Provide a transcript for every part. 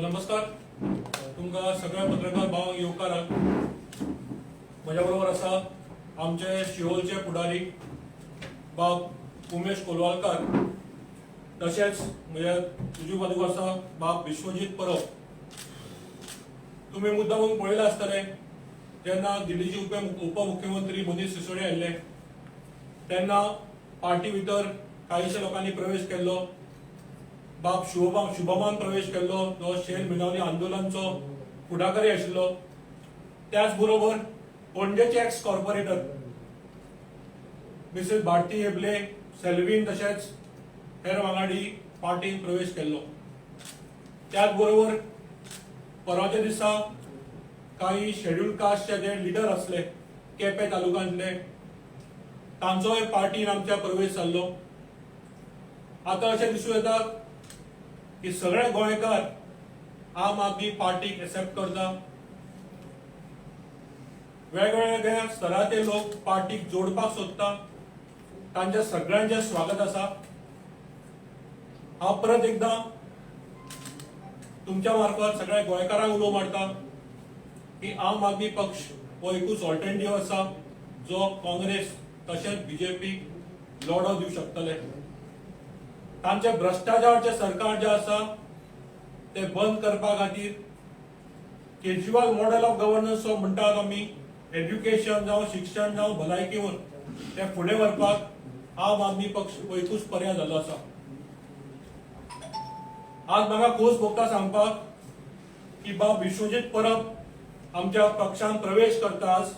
नमस्कार तुमका सगळ्या पत्रकार भाव येवकारांक म्हज्या बरोबर आसा आमचे शिवोलचे पुढारी बाब उमेश कोलवालकर, तशेंच म्हज्या तुजी बाजूक आसा बाब विश्वजीत परब. तुम्ही मुद्दामून पळयला आसतले जेन्ना दिल्लीचे उपमुख्यमंत्री मनीष सिसोदिया आयिल्ले तेन्ना पार्टी भितर काहीशे लोकांनी प्रवेश केल्लो. बाब शुभमान प्रवेश केल्लो जो शेर मिनावणी आंदोलनाचो फुडाकारी आशिल्लो. त्याच बरोबर पणजेचे एक्स कॉर्पोरेटर मिसेस भारती हेबले सेल्वीन तशेंच हेर वांगडी पार्टीन प्रवेश केल्लो. त्याच बरोबर परवाच्या दिसा काही शेड्यूल कास्टचे जे लिडर असले केपें तालुक्यांतले तांचोय पार्टीन आमच्या प्रवेश जाल्लो. आता अशें दिसूं येता की सगळे गोंयकार आम आदमी पार्टीक एक्सेप्ट करता. वेगवेगळ्या स्तराचे लोक पार्टीक जोडपाक सोदता. तांचे सगळ्यांचे स्वागत आसा. हांव परत एकदा तुमच्या मार्फत सगळ्या गोंयकारांक उलो मारता की आम आदमी पक्ष हो एकूच ऑल्टरनेटिव्ह आसा जो काँग्रेस तशेंच बीजेपी लढो दिवं शकतले. तांचे भ्रष्टाचारचे सरकार जे आसा ते बंद करपा खातीर केजरीवाल मॉडेल ऑफ गव्हर्नन्स जो म्हणटात आमी, एज्युकेशन जावं शिक्षण जावं भलायकीवर ते फुडें व्हरपाक आम आदमी पक्ष हो एकूच पर्याय जाल्लो आसा. आज म्हाका खोस भोगता सांगपाक की बाब विश्वजीत परब आमच्या पक्षान प्रवेश करता. आज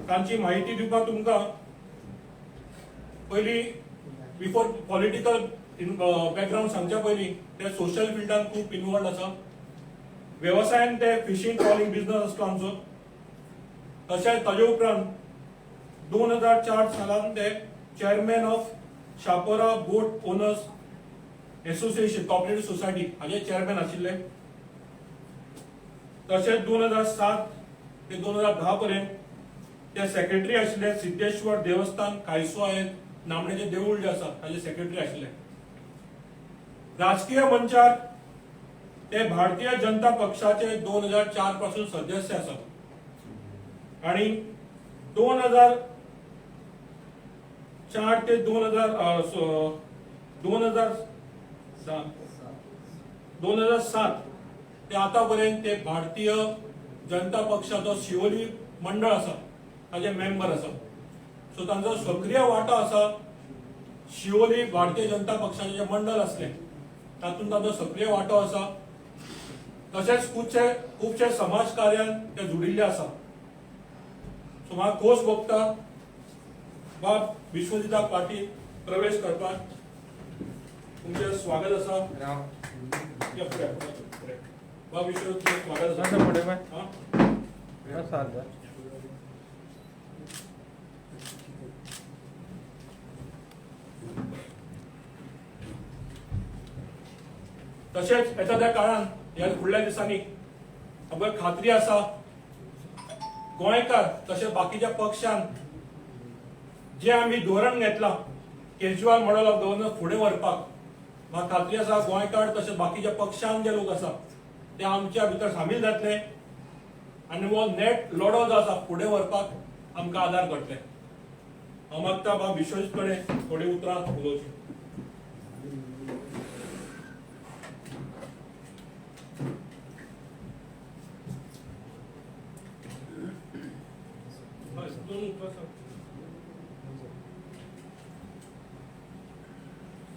तांची माहिती दिवपाक तुमकां पयली बिफोर पॉलिटिकल बॅकग्राऊंड सांगच्या पयलीं ते सोशल फिल्डान खूब इन्वॉल्ड आसा. व्यवसायान ते फिशिंग ट्रॉलिंग बिझनस आसलो आमचो. तशेंच ताजे उपरांत 2004 सालांत ते chairman of Chapora boat owners association cooperative society हाचे चेअरमॅन आशिल्ले. तशेंच 2007 ते 2010 पर्यंत ते सेक्रेटरी आशिल्ले सिद्धेश्वर देवस्थान कायसो नामणेचे देऊळ जे आसा ताचे सेक्रेटरी आशिल्ले. राजकीय मंचार ते भारतीय जनता पक्षाचे 2004 पासून सदस्य आसात आणि 2004 ते 2007 ते आतापर्यंत ते भारतीय जनता पक्षाचो शिवोली मंडळ आसा ताचे मेंबर आसा. सो तांचो सक्रिय वांटो आसा. शिवोली भारतीय जनता पक्षाचे जे मंडळ असले तातूंत तांचो सक्रिय वांटो आसा. तशेंच खुबशे समाज कार्यान ते जुडिल्ले आसा. सो म्हाका खोस भोगता बाब विश्वजिता पार्टी प्रवेश करपाक. तुमचे स्वागत आसा. बाब विश्वजित स्वागत आसा. तशेंच येता त्या काळान ह्या फुडल्या दिसांनी आमकां खात्री आसा गोंयकार तशेंच बाकीच्या पक्षान जे आमी धोरण घेतलां केजरीवाल मॉडेल ऑफ गव्हर्नन्स फुडें व्हरपाक, म्हाका खात्री आसा गोंयकार तशेंच बाकीच्या पक्षान जे लोक आसा ते आमच्या भितर सामील जातले आनी हो नेट लढो जो आसा फुडें व्हरपाक आमकां आदार करतले. हांव मागता बाब विश्वजीत कडेन थोडी उतरां उलोवची.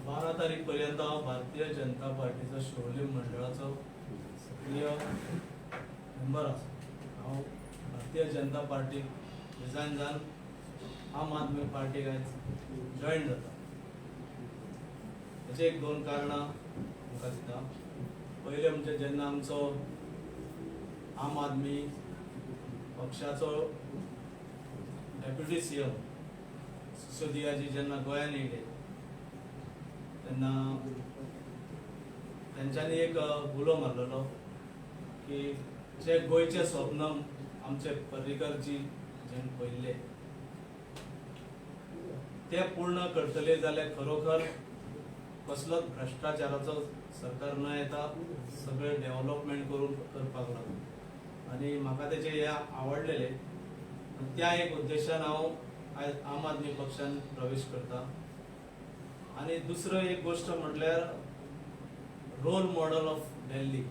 बारा तारीख पर्यंत भारतीय जनता पार्टीचो शिवोली मंडळाचो सक्रिय मेंबर आसा. हांव भारतीय जनता पार्टीक रिजायन जावन आम आदमी पार्टीक आयज जॉयन जाता. हाचे एक दोन कारणां म्हाका दिता. पयलें म्हणजे जेन्ना आमचो आम आदमी पक्षाचो डेप्युटी सीएम सिसोदियाजी जेन्ना गोंयांत येयले तेन्ना तेंच्यांनी एक उलो मारलेलो की जे गोंयचे स्वप्न आमचे पर्रीकरजी जेणे पळयल्ले ते पूर्ण करतले जाल्यार खरोखर कसलोच भ्रष्टाचाराचो सरकार न येता सगळे डेव्हलपमेंट करून करपाक लागून आणि म्हाका तेचे हे आवडलेले आणि त्या एक उद्देशान हांव आयज आम आदमी पक्षान प्रवेश करता आणि दुसरो एक गोष्ट म्हटल्यार रोल मॉडेल ऑफ दिल्ली.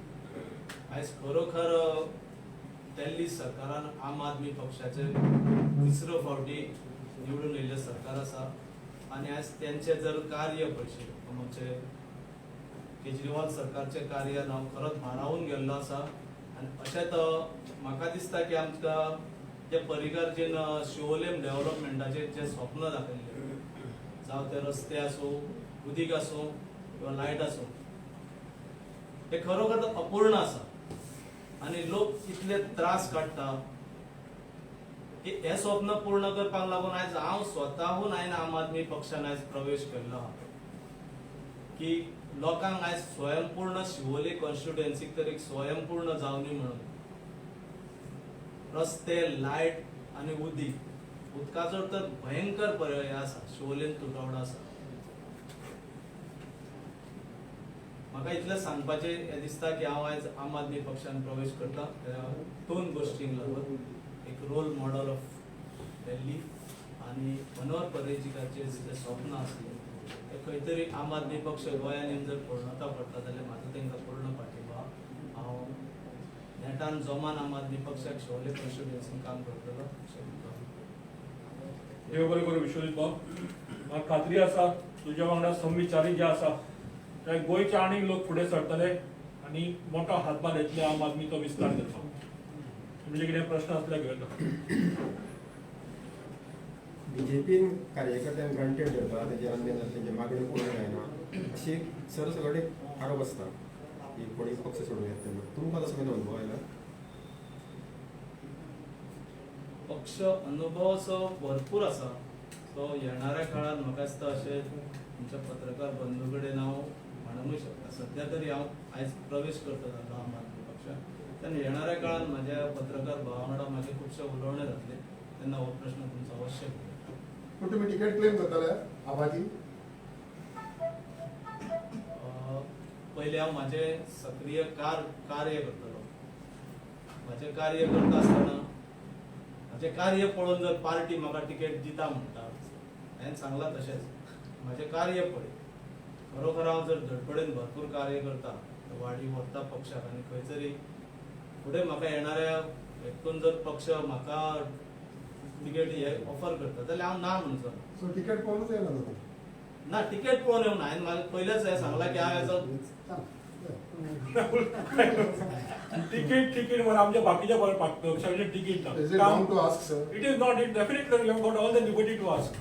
आयज खरोखर दिल्ली सरकारान आम आदमी पक्षाचे तिसरो फावटी निवडून येयल्ले सरकार आसा आणि आज त्यांचे जर कार्य पळयलें आमचे केजरीवाल सरकारचे कार्य हांव खरोच भारावून गेल्लो आसा आणि अशेंच म्हाका दिसता की आमकां जे पर्रीकारजीन शिवोलेम डेव्हलपमेंटाचे जे स्वप्न दाखयल्ले जावं ते रस्ते आसूं उदीक आसूं किंवा लायट आसूं ते खरोखर अपूर्ण आसा आणि लोक इतले त्रास काडटा की हे स्वप्न पूर्ण करपाक लागून आयज हांव स्वताहून आम आदमी पक्षान आयज प्रवेश केल्लो आहा की लोकांक आयज स्वयंपूर्ण शिवोली कॉन्स्टिट्युएन्सीक तरी स्वयंपूर्ण जावनी म्हणून रस्ते लायट आणि उदकाचो तर भयंकर पर्याय आसा शिवोलेन तुटवडा आसा. म्हाका इतलें सांगपाचें हे दिसता की हांव आयज आम आदमी पक्षान प्रवेश करता दोन गोश्टींक लागून एक रोल मॉडेल ऑफ दिल्ली आणि मनोहर पर्रीकाराचे जे स्वप्न आसले ते खंय तरी आम आदमी पक्ष गोंयान जर पूर्णता पडटा जाल्यार म्हाजो तांकां पूर्ण पाठिंबा हांव नेटान जोमान आम आदमी पक्षाक शिवोले कॉन्स्टिट्युएन्सीन काम करतलो देव बरें करूं विश्वजीत भाऊ. म्हाका खात्री आसा तुज्या वांगडा समविचारी जे आसा ते गोंयचे आनीक लोक फुडें सरतले आनी मोठो हातभार येतले आम आदमीचो विस्तार जातलो. म्हणजे कितें प्रश्न असले घेता बीजेपीन कार्यकर्त्यांक ग्रांटेड करता तेजे अन्य तेजे मागणी पूर्ण जायना अशी एक सरसकट एक आरोप आसता की कोणी पक्ष सोडून येता तेन्ना तुमकां तसो कितें अनुभव आयला? पक्ष अनुभव असो भरपूर आसा. सो येणाऱ्या काळात म्हाका दिसता अशें तुमच्या पत्रकार बंधू कडेन हांव म्हणूंक शकता. सध्या तरी हांव आयज प्रवेश करता जालो आम आदमी पक्षान तेन्ना येणाऱ्या काळात म्हाज्या पत्रकार भावा वांगडा म्हाजे खुबशे उलोवणे जातले तेन्ना हो प्रश्न तुमचो अवश्य घेतलो. पण तुम्ही तिकेट क्लेम करतले आबाजी? पहिले हांव माझे सक्रिय कार्य करतलो. माझे कार्य करता आसतना माझे कार्य पळोवन जर पार्टी म्हाका तिकेट दिता म्हणटा हांवें सांगलां तशेंच माझे कार्य पळय खरोखर हांव जर धडपडेन भरपूर कार्य करता वाडी व्हरता पक्षाक आनी खंय तरी फुडें म्हाका येणाऱ्या हेतून जर पक्ष म्हाका तिकेट हे ऑफर करता जाल्यार हांव ना म्हणचो ना. सो तिकेट पळोवनूच येयला न्हू? ना तिकेट पळोवन येवं ना. हांवें म्हाका पयलेच हे सांगलां की हांव हेचो तिकीट म्हणून आमच्या बाकीच्या पक्षांचे ticket Is it wrong to ask, sir? It is not. It definitely we have got all the liberty to ask.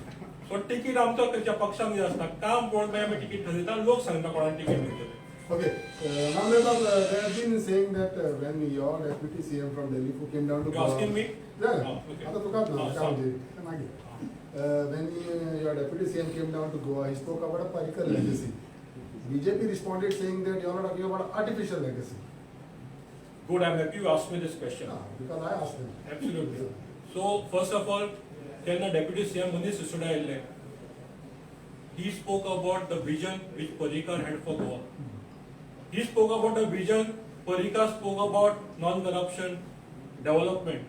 So ticket आमचो खंयच्या पक्षांक जे आसता काम पळोवन मागीर आमी तिकीट थारायता. लोक सांगता कोणाक तिकीट दिवचें. Okay. Now, they have been saying that when your deputy CM from Delhi who came down to You asking me? Yeah. Okay. आता तुकाच ना सांग. काय म्हणजे मागे when your deputy CM came down to Goa, he spoke about a Parrikar legacy. BJP responded saying that you are not talking about artificial legacy. Good, I'm happy you asked me this question. Because I asked him. Absolutely. So, first of all, तेन्ना deputy CM Manish Sisodia आयिल्ले. He spoke about the vision which Parrikar had for Goa. He spoke about the vision, Parrikar spoke about non-corruption, development.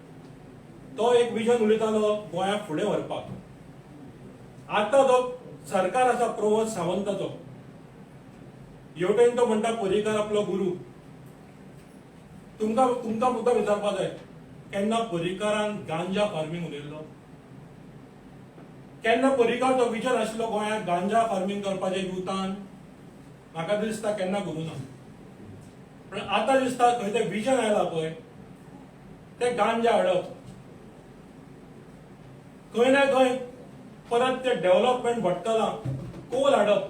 तो एक vision उलयतालो गोंयाक फुडें व्हरपाक. आतां जो सरकार आसा प्रमोद सावंताचो हेवटेन तो म्हणटा पर्रीकार आपलो गुरू. तुमकां मुद्दा विचारपाक जाय केन्ना पर्रीकारान गांजा फार्मिंग उलयल्लो? केन्ना पर्रीकारचो विजन आशिल्लो गोंयाक गांजा फार्मिंग करपाचें युथान? म्हाका दिसता केन्ना करूं ना. पण आतां दिसता खंय तें विजन आयलां पळय तें गांजा हाडप खंय ना खंय परत ते डेव्हलपमेंट भटकलां कोल हाडप.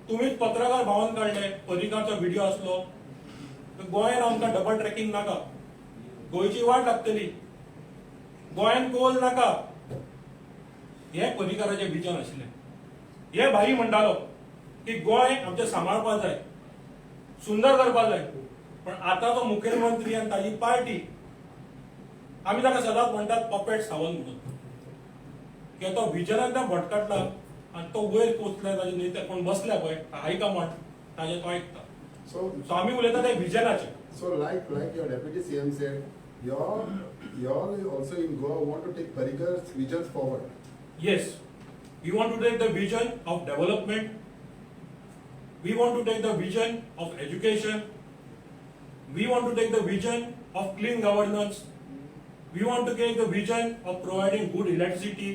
तुम्हीच पत्रकार भावान काडले पर्रीकारचो व्हिडिओ आसलो. गोंयान आमकां डबल ट्रॅकिंग नाका. गोंयची वाट लागतली. गोंयान कोल नाका. हे पर्रीकाराचें विजन आशिल्लें. हे भाई म्हणटालो की गोंय आमचें सांबाळपाक जाय सुंदर करपाक जाय. पण आतांचो मुखेलमंत्री आनी ताची पार्टी आमी ताका सदांच म्हणटात पपेट सावंत म्हणून. कित्याक तो विजनांतल्यान भटकटला आणि तो वयर पोचला ताजे नेते कोण बसल्या पळय हायकमांड ताजे तो ऐकता So, सो आमी उलयता ते विजनाचे so like your deputy CM said, you also in Goa want to take Parikar's visions forward. Yes, we want to take the vision of development. We want to take the vision of education. We want to take the vision of clean governance. We want to take the vision of providing good electricity,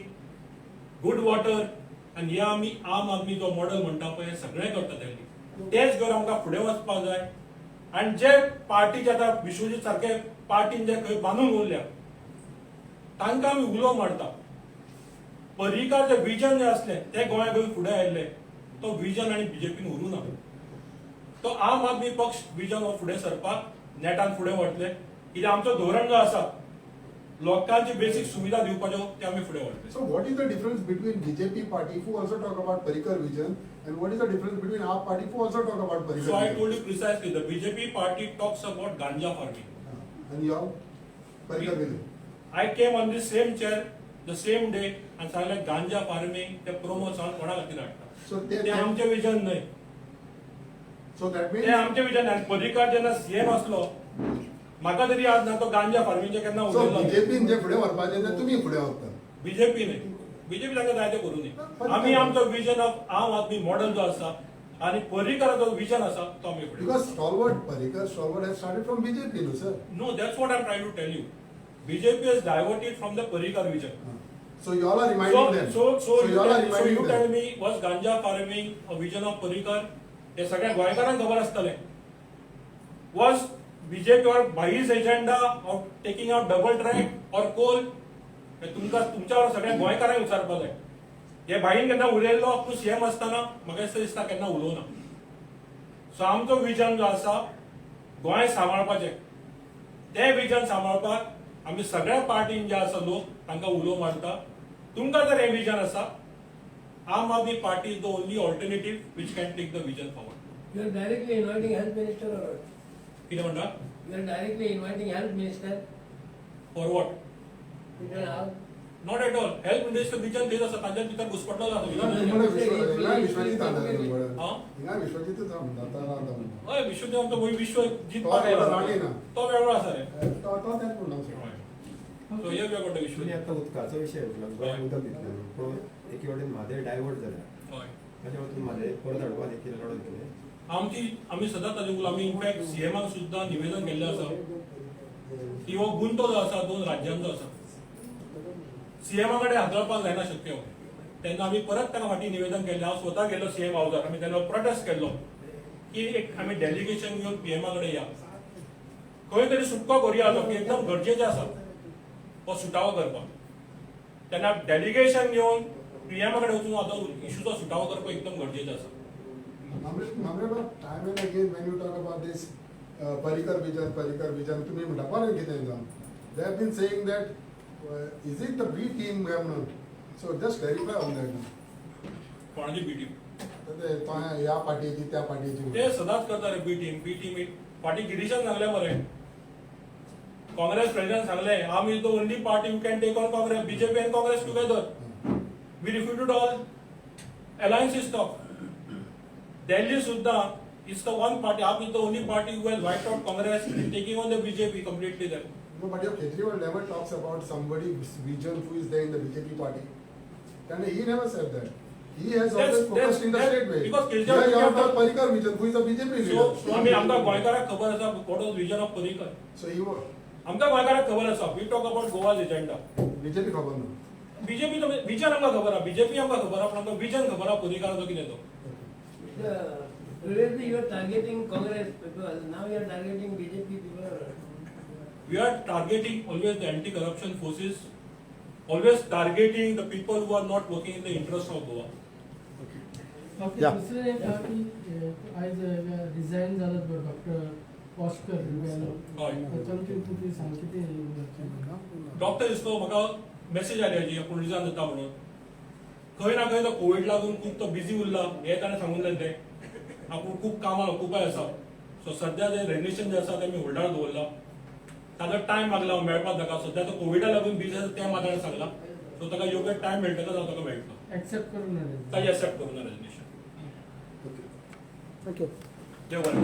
good water. And हे आमी आम आदमी जो model म्हणटा पळय सगळें करता त्यांनी तेच घर आमकां फुडें वचपाक जाय आनी जे पार्टीचे आतां विश्वजीत सारखे पार्टीन जे खंय बांदून उरल्या तांकां आमी उलो मारता पर्रीकार जे विजन जे असलें ते गोंया घेवन फुडें आयिल्ले तो विजन आनी बीजेपीन उरूं ना तो आम आदमी पक्ष विजन हो फुडें सरपाक नेटान फुडें वतले कित्याक आमचो धोरण जो आसा लोकांची बेसिक सुविधा दिवपाच्यो ते आमी फुडें व्हरतले So what is the difference between BJP party who also talk about Parikar vision and what is the difference between our party who also talk about Parikar So I vision? told you precisely, the BJP party talks about ganja farming. And your Parikar vision. I came on the same chair, the same day, and सांगले ganja farming, ते promotion कोणा खातीर हाडटा. So ते they आमचे vision न्हय. so that means ते आमचे विजन आनी पर्रीकार जेन्ना सीएम असलो, म्हाका तरी आज ना तो गांजा फार्मिंगचे केन्ना so उलयलो. BJP जे फुडें व्हरपाचें तें तुमी फुडें व्हरता. बीजेपी न्हय. बीजेपी तांकां जाय तें करूं दी. आमी आमचो विजन ऑफ आम आदमी मॉडेल जो आसा आनी पर्रीकाराचो विजन आसा तो आमी फुडें. Because Parikar stalwart has started from BJP, no sir. No, that's what I'm trying to tell you. BJP has diverted from the Parrikar vision. So you all are reminding them. So you all are you reminding tell them. me, was ganja farming a vision of Parrikar? हे सगळ्या गोंयकारांक खबर आसतलें. Was BJP or Bhai's agenda of taking out double track or coal? हे तुमकां तुमच्या सगळ्या गोंयकारांक विचारपाक जाय. हे भाईन केन्ना उलयल्लो आपूण सीएम आसतना म्हाका दिसता केन्ना उलोवना. सो आमचो विजन जो आसा गोंय सांबाळपाचें ते विजन सांबाळपाक आमी सगळ्या पार्टीन जे आसा लोक तांकां उलो मारता. तुमकां जर हे विजन आसा Aam Aadmi party is the only alternative which can take the vision forward. You are directly inviting health minister or what? कितें म्हणटा You are directly inviting health minister. For what You can have. Not at all health minister vision देत आसा तांच्या भितर घुसपटलेलो आसा तुम्हाला विश्वजित हा? हिंगा विश्वजितच म्हणटा म्हणटा हय विश्व आमचो विश्व जितपाक तो आयला. राणी ना. तो वेगळो आसा रे. तो तेच म्हणटा सर. सो हे वेगळो विश्व. तुम्ही आता उदकाचो विषय उठला गोंय उदक दितले पूण एके वटेन म्हादे डायवर्ट जाल्या हय ताच्या वटेन म्हादे परत हाडपाक एक लढत दितले आमी सदांच ताजे उलो आमी इनफॅक्ट सीएमाक सुद्दां निवेदन केल्लें आसा की हो गुंतो जो आसा 2 राज्यांचो आसा सीएमा कडेन हाताळपाक जायना शक्य हो. तेन्ना आमी परत ताका फाटीं निवेदन केल्लें. हांव स्वता गेल्लो सीएम हावजार आमी तेन्ना प्रोटेस्ट केल्लो की एक आमी डेलिगेशन घेवन पीएमा कडेन या खंय तरी सुटको करुया जो की एकदम गरजेचें आसा हो सुटावो करपाक. तेन्ना डेलिगेशन घेवन पीएमा कडेन वचून आतां इशूचो सुटावो करपाक एकदम गरजेचें आसा. Namrata, time and again when you talk about this Parikar vision, तुम्ही म्हणटा पळय कितें जावन. They have been saying that is it the B team we have known? So just clarify on that. कोणाची बी टीम तो ह्या पार्टीची त्या पार्टीची. ते सदांच करता रे बी टीम फाटीं गिरीशान सांगलें मरे काँग्रेस प्रेसिडेंट सांगलें Aam is the only party you can take on Congress BJP and Congress together. We refuted all alliances talk. Delhi सुद्धा is the one party, AAP is the only party who has wiped out Congress and taking on the BJP completely there. No, but your Kejriwal never talks about somebody's vision who is there in the BJP party. And he never said that. He has always focused in the state way. Because Kejriwal Yeah, you have got Parikar vision, who is a BJP leader. So आमी आमकां गोंयकाराक खबर आसा what was vision of Parrikar. So he was आमकां गोंयकाराक खबर आसा we talk about Goa's agenda. BJP खबर ना. BJP तो विजन आमकां खबर आहा BJP आमकां खबर आहा पण आमकां विजन खबर आहा पर्रीकाराचो कितें तो. Previously you were targeting Congress people, now you are targeting BJP people. We are targeting always the anti-corruption forces, always targeting the people who are not working in the interest of Goa. Okay दुसरें एक आहा की आयज resign जालात doctor Oscar हय. तातूंत तुमी सांग कितें डॉक्टर दिसतो म्हाका मेसेज आयली हेजी आपूण रिजायन जाता म्हणून. खंय ना खंय तो कोविड लागून खूब तो बिजी उरला हे ताणें सांगून जाय तें. आपूण खूब कामां ऑक्युपाय आसा. सो सद्या जें रेजिग्नेशन जें आसा तें आमी होल्डार दवरला. ताजो टायम मागला मेळपाक ताका. सद्या तो कोविडा लागून बिजी आसा तें मात ताणें सांगलां. सो ताका योग्य टायम मेळटकच हांव ताका मेळटलो. एक्सेप्ट करून ताजे एक्सेप्ट करून रेजिग्नेशन ओके थँक्यू देव बरें